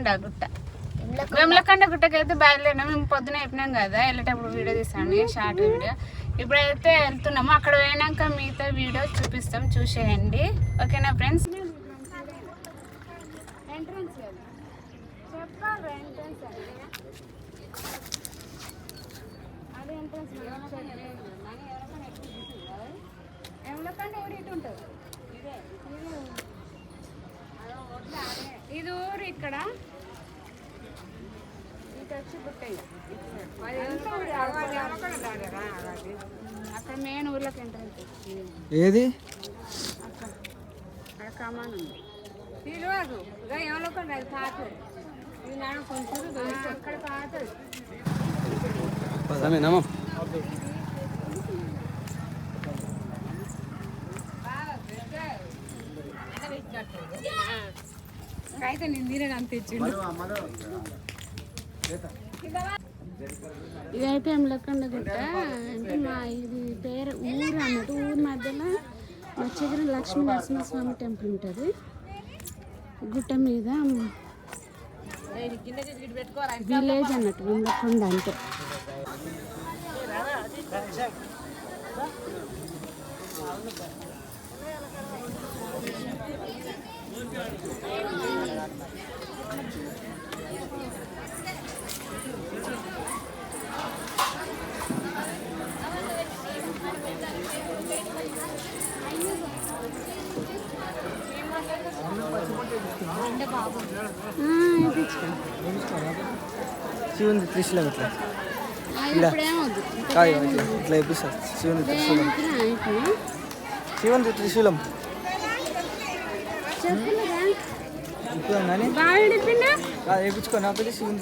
వేములకొండ గుట్ట. వేములకొండ గుట్టకైతే బయలుదేరినాం. మేము పొద్దున చెప్పినాం కదా వెళ్ళేటప్పుడు వీడియో తీసాను, షార్ట్ వీడియో. ఇప్పుడైతే వెళ్తున్నాము. అక్కడ పోయినాక మిగతా వీడియో చూపిస్తాం, చూసేయండి. ఓకేనా ఫ్రెండ్స్? ఎంట్రన్స్ చెప్పాలి, ఎంట్రన్స్ అదే ఎంట్రన్స్. వేములకొండ ఊరు ఇటు ఉంటుంది, ఇది ఊరు. ఇక్కడ వచ్చి పుట్టాయి అక్కడ మెయిన్ ఊర్లోకి ఎంట్రన్స్. ఏది అక్కడ కమాన్ ఉంది. ఏమనుకోండి అది పాత, కొంచెం అక్కడ పాత. అయితే నేను తినని అంత ఇచ్చిండు. ఇదైతే వేములకొండ గుట్ట. అంటే మా ఇది పేరు ఊరు అన్నట్టు. ఊరు మధ్యలో మత్స్యగిరి లక్ష్మీ నరసింహస్వామి టెంపుల్ ఉంటుంది. గుట్ట మీద విలేజ్ అన్నట్టు వేములకొండ అంటే. శివుని త్రిశూలం ఇట్లా ఇట్లా వేపిస్తారు. శివుని త్రిశూలం, శివుని త్రిశూలం వేయించుకో. నా పెళ్లి శివుని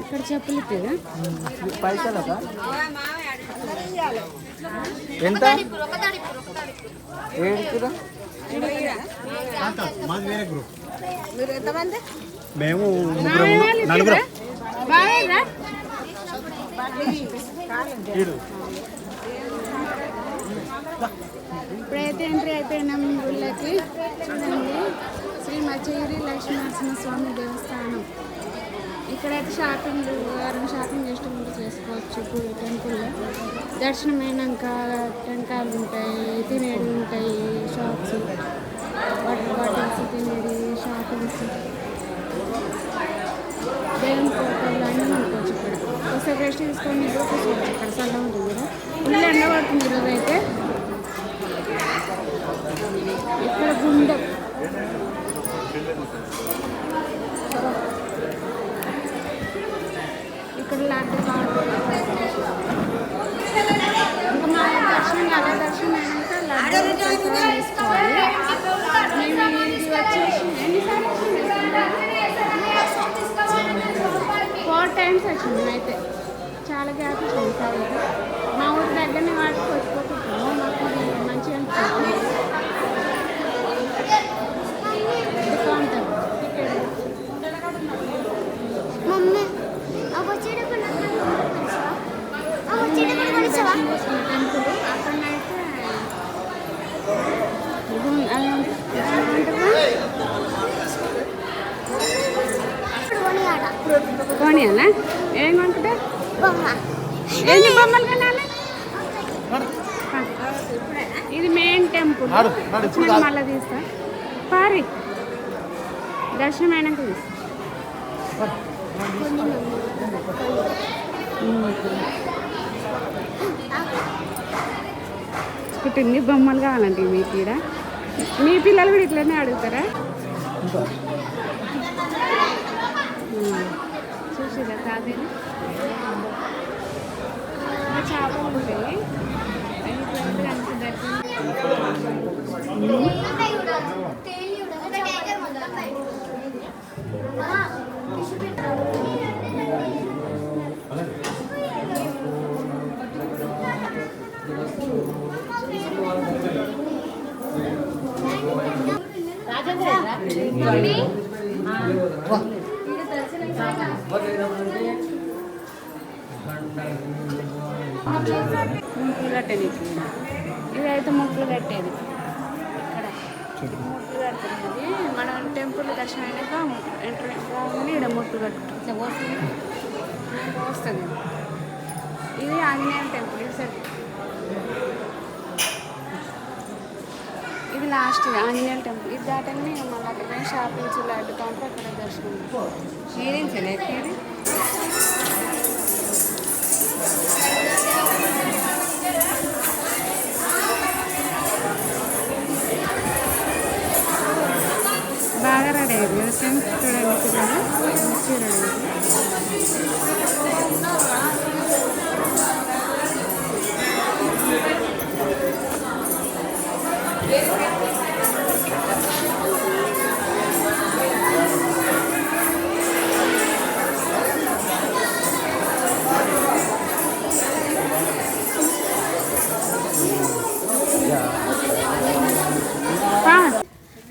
ఇక్కడ చెప్పులు పైసలు ఎంత? 7 మీరు ఎంతమంది? మేము నలుగురు. ఇప్పుడైతే ఎంట్రీ అయిపోయినాం గుళ్ళకి. చూడండి, శ్రీ మత్స్యగిరి లక్ష్మీ నరసింహస్వామి దేవస్థానం. ఇక్కడైతే షాపింగ్, షాపింగ్ చేసుకుంటూ చేసుకోవచ్చు. ఇప్పుడు టెంపుల్లో దర్శనం అయినాక టెంకాయలు ఉంటాయి, తినేవి ఉంటాయి, షాప్స్, వాటర్ బాటిల్స్, తినేది, షాపింగ్స్, దేవుని ఫోటోలు అన్నీ కొనుక్కోవచ్చు. ఇక్కడ ఒకసారి రెస్ట్ తీసుకొని కూడా కూర్చోవచ్చు. ఇక్కడ చల్లగా ఉంటుంది కదా. ఫుల్ ఎండ పడుతుంది ఈరోజు అయితే. ఇక్కడ గుండం, ఇక్కడ లాంటి ఇంకా మా దర్శనం అలా దర్శనం అయినాక లడ్డు తీసుకోవాలి. మేము ఇది వచ్చేసి ఎన్నిసార్లు 4 times వచ్చింది. అయితే చాలా గ్యాప్ వచ్చింది సార్. అయితే మా ఊరి దగ్గరనే వాటికి వచ్చిపోతున్నాము. మాకు మంచిగా అనిపిస్తుంది. టెంపుల్ అక్కడనైతే కోనియానా? ఏం కొనుక్కుంటా? ఎన్ని బొమ్మలు కొనాలి? ఇది మెయిన్ టెంపుల్. మళ్ళీ తీస్తా పారి దర్శనం అయినాక తీస్తా. పుట్టింది బొమ్మలు కావాలంటే మీకు ఇక్కడ. మీ పిల్లలు కూడా ఇట్లనే అడుగుతారా? చూసిరా తాతయ్య చేపలు ఉంటాయి. ముక్కులు కట్టేది ఇదైతే ముక్కులు కట్టేది ఇక్కడ ముక్కులు కట్టేది మనం టెంపుల్ దర్శనం అయినాక ఎంటర్ కాగానే ఇక్కడ ముక్కులు కట్టు వస్తుంది ఇది ఆంజనేయ టెంపుల్ ఇది సరే ఇది లాస్ట్ ఆంజనేయ టెంపుల్ ఇది దాటంగానే మళ్ళీ అక్కడ షాపింగ్స్ లడ్డు కౌంటర్ అక్కడ దర్శనం బాగా రెడీ అయ్యారు వ్యవసాయం చూడండి మంచిగా రెడీ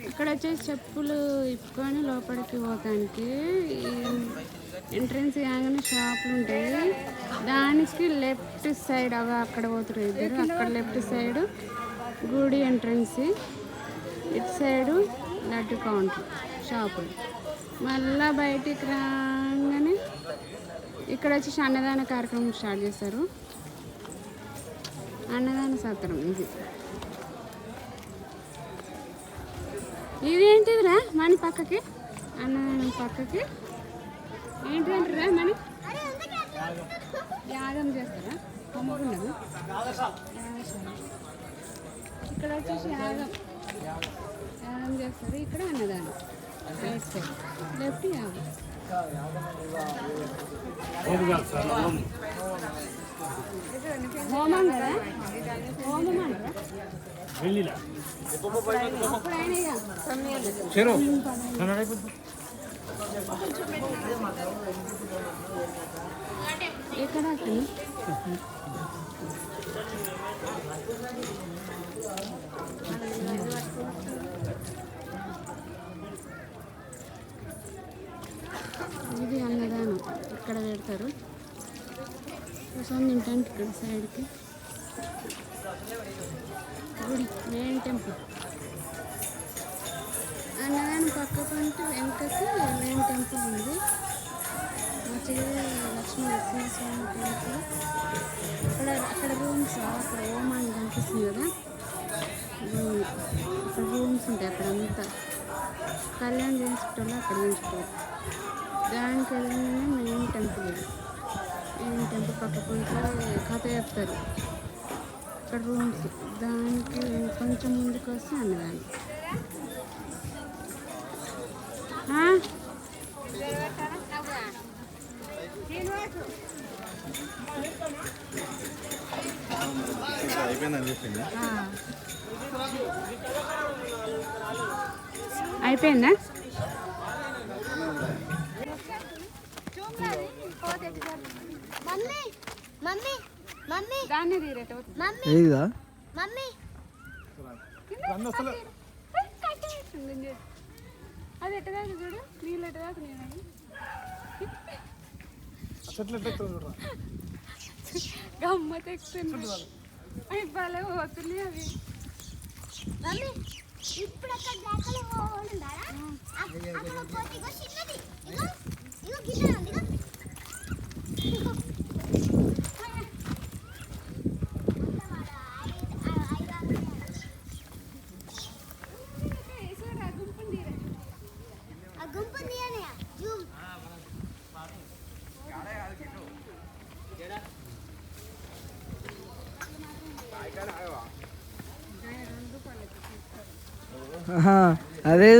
ఇక్కడ వచ్చేసి చెప్పులు ఇప్పుకొని లోపలికి పోతానికి ఎంట్రన్స్ కాగానే షాపులు ఉంటాయి దానికి లెఫ్ట్ సైడ్ అక్కడ పోతారు ఇద్దరు అక్కడ లెఫ్ట్ సైడ్ గుడి ఎంట్రన్స్ ఇటు సైడు లడ్డు కౌంటర్ షాపులు మళ్ళా బయటికి రాగానే ఇక్కడ వచ్చేసి అన్నదాన కార్యక్రమం స్టార్ట్ చేస్తారు అన్నదాన సత్రం ఇది ఏంటిదిరా మణి పక్కకి అన్నదానం పక్కకి ఏంటిదంటారా మణి యాగం చేస్తారా అమ్మకుండదు ఇక్కడ వచ్చేసి యాగం చేస్తారు ఇక్కడ అన్నదానం రైట్ సైడ్ లెఫ్ట్ యాగం హోమం కదా హోమం అంటారా ఎక్కడ ఇది అన్నదానం ఇక్కడ పెడతారు కూర్చొని తింటానికి ఇక్కడ సైడ్కి గుడి మెయిన్ టెంపుల్ అన్నదానం పక్కకు ఉంటే వెనకకి మెయిన్ టెంపుల్ ఉంది మంచిగా లక్ష్మీ నరసింహస్వామి టెంపుల్ అక్కడ రూమ్స్ అక్కడ హోమాన్ని కనిపిస్తుంది కదా అక్కడ రూమ్స్ ఉంటాయి అక్కడ అంతా కళ్యాణం చేయించుకోవాలి అక్కడ చేయించుకోవాలి దానికి వెళ్ళగానే మెయిన్ టెంపుల్ మెయిన్ టెంపుల్ పక్కకు ఉంటే కథ చెప్తారు ఇక్కడ రూమ్స్ దానికి కొంచెం ముందుకు వస్తే అన్నదాన్ని అయిపోయిందా దాన్ని ఏదిదా అది ఎట్టదా చూడు నీళ్ళు ఎట్టదా గమ్మత్ ఎక్కుతుంది అవి భలే పోతుంది అవి ఇప్పుడు అదే